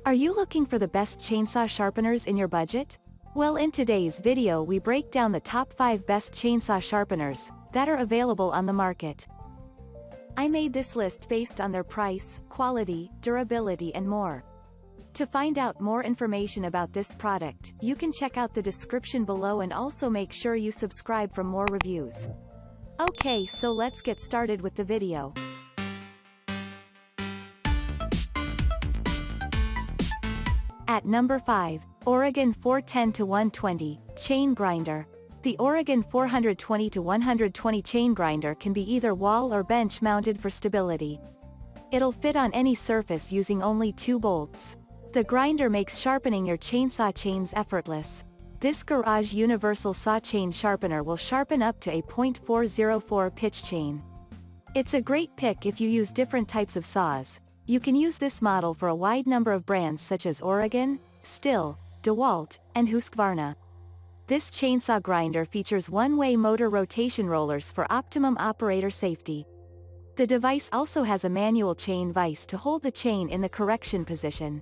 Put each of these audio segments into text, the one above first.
Are you looking for the best chainsaw sharpeners in your budget? Well, in today's video we break down the top 5 best chainsaw sharpeners that are available on the market. I made this list based on their price, quality, durability and more. To find out more information about this product, you can check out the description below and also make sure you subscribe for more reviews. Okay, so let's get started with the video. At number 5, Oregon 410-120 Chain Grinder. The Oregon 420-120 chain grinder can be either wall or bench mounted for stability. It'll fit on any surface using only 2 bolts. The grinder makes sharpening your chainsaw chains effortless. This garage universal saw chain sharpener will sharpen up to a .404 pitch chain. It's a great pick if you use different types of saws. You can use this model for a wide number of brands such as Oregon, STIHL, DeWalt, and Husqvarna. This chainsaw grinder features one-way motor rotation rollers for optimum operator safety. The device also has a manual chain vise to hold the chain in the correction position.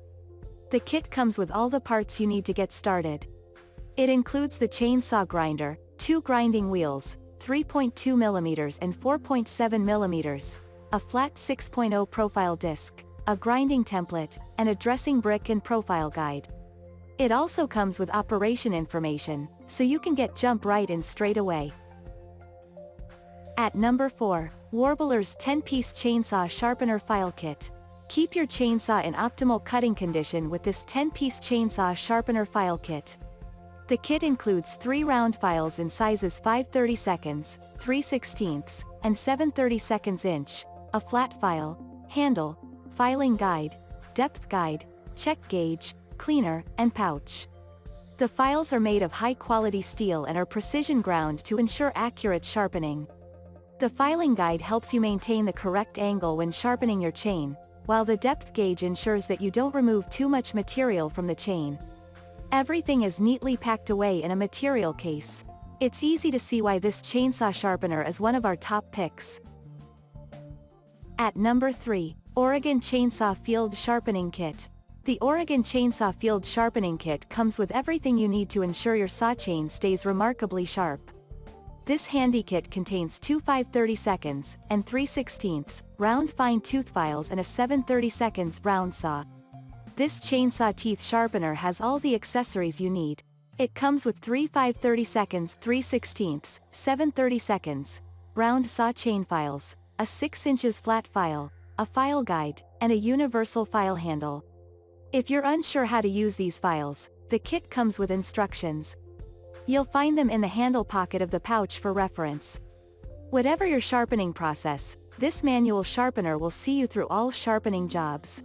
The kit comes with all the parts you need to get started. It includes the chainsaw grinder, 2 grinding wheels, 3.2 mm and 4.7 mm, a flat 6.0 profile disc, a grinding template, and a dressing brick and profile guide. It also comes with operation information, so you can get jump right in straight away. At number 4, Warblers 10-piece chainsaw sharpener file kit. Keep your chainsaw in optimal cutting condition with this 10-piece chainsaw sharpener file kit. The kit includes 3 round files in sizes 5/32, 3/16, and 7/32 inch, a flat file, handle, filing guide, depth guide, check gauge, cleaner, and pouch. The files are made of high-quality steel and are precision ground to ensure accurate sharpening. The filing guide helps you maintain the correct angle when sharpening your chain, while the depth gauge ensures that you don't remove too much material from the chain. Everything is neatly packed away in a material case. It's easy to see why this chainsaw sharpener is one of our top picks. At number 3, Oregon Chainsaw Field Sharpening Kit. The Oregon Chainsaw Field Sharpening Kit comes with everything you need to ensure your saw chain stays remarkably sharp. This handy kit contains 2 5/32 and 3/16 round fine tooth files and a 7/32 round saw. This chainsaw teeth sharpener has all the accessories you need. It comes with 3 5/32, 3/16, 7/32 round saw chain files, a 6 inches flat file, a file guide, and a universal file handle. If you're unsure how to use these files, the kit comes with instructions. You'll find them in the handle pocket of the pouch for reference. Whatever your sharpening process, this manual sharpener will see you through all sharpening jobs.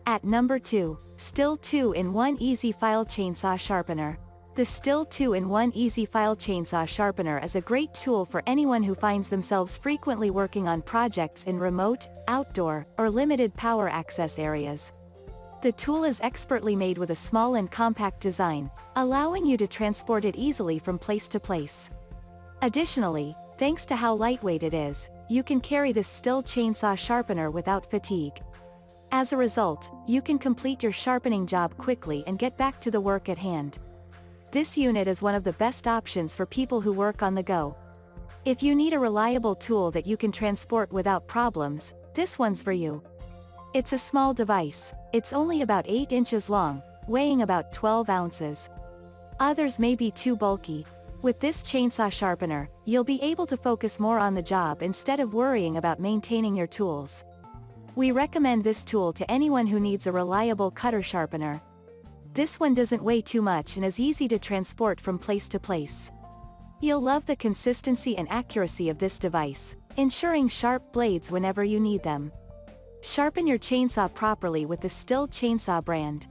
At number 2, STIHL 2-in-1 Easy File Chainsaw Sharpener. The STIHL 2-in-1 Easy File Chainsaw Sharpener is a great tool for anyone who finds themselves frequently working on projects in remote, outdoor, or limited power access areas. The tool is expertly made with a small and compact design, allowing you to transport it easily from place to place. Additionally, thanks to how lightweight it is, you can carry this STIHL chainsaw sharpener without fatigue. As a result, you can complete your sharpening job quickly and get back to the work at hand. This unit is one of the best options for people who work on the go. If you need a reliable tool that you can transport without problems, this one's for you. It's a small device. It's only about 8 inches long, weighing about 12 ounces. Others may be too bulky. With this chainsaw sharpener, you'll be able to focus more on the job instead of worrying about maintaining your tools. We recommend this tool to anyone who needs a reliable cutter sharpener. This one doesn't weigh too much and is easy to transport from place to place. You'll love the consistency and accuracy of this device, ensuring sharp blades whenever you need them. Sharpen your chainsaw properly with the STIHL chainsaw brand.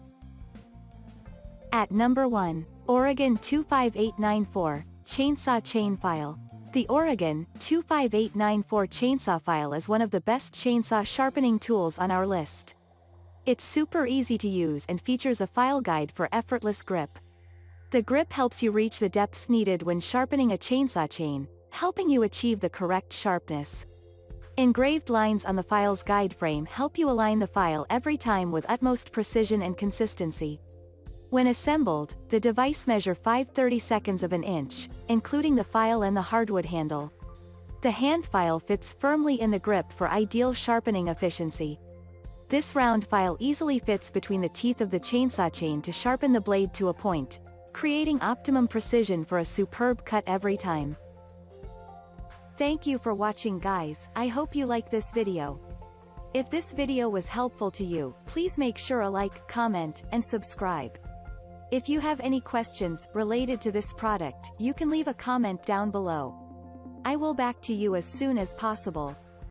At number 1, Oregon 25894 Chainsaw Chain File. The Oregon 25894 chainsaw file is one of the best chainsaw sharpening tools on our list. It's super easy to use and features a file guide for effortless grip. The grip helps you reach the depths needed when sharpening a chainsaw chain, helping you achieve the correct sharpness. Engraved lines on the file's guide frame help you align the file every time with utmost precision and consistency. When assembled, the device measures 5/32 of an inch, including the file and the hardwood handle. The hand file fits firmly in the grip for ideal sharpening efficiency. This round file easily fits between the teeth of the chainsaw chain to sharpen the blade to a point, creating optimum precision for a superb cut every time. Thank you for watching, guys. I hope you like this video. If this video was helpful to you, please make sure to like, comment, and subscribe. If you have any questions related to this product, you can leave a comment down below. I will back to you as soon as possible.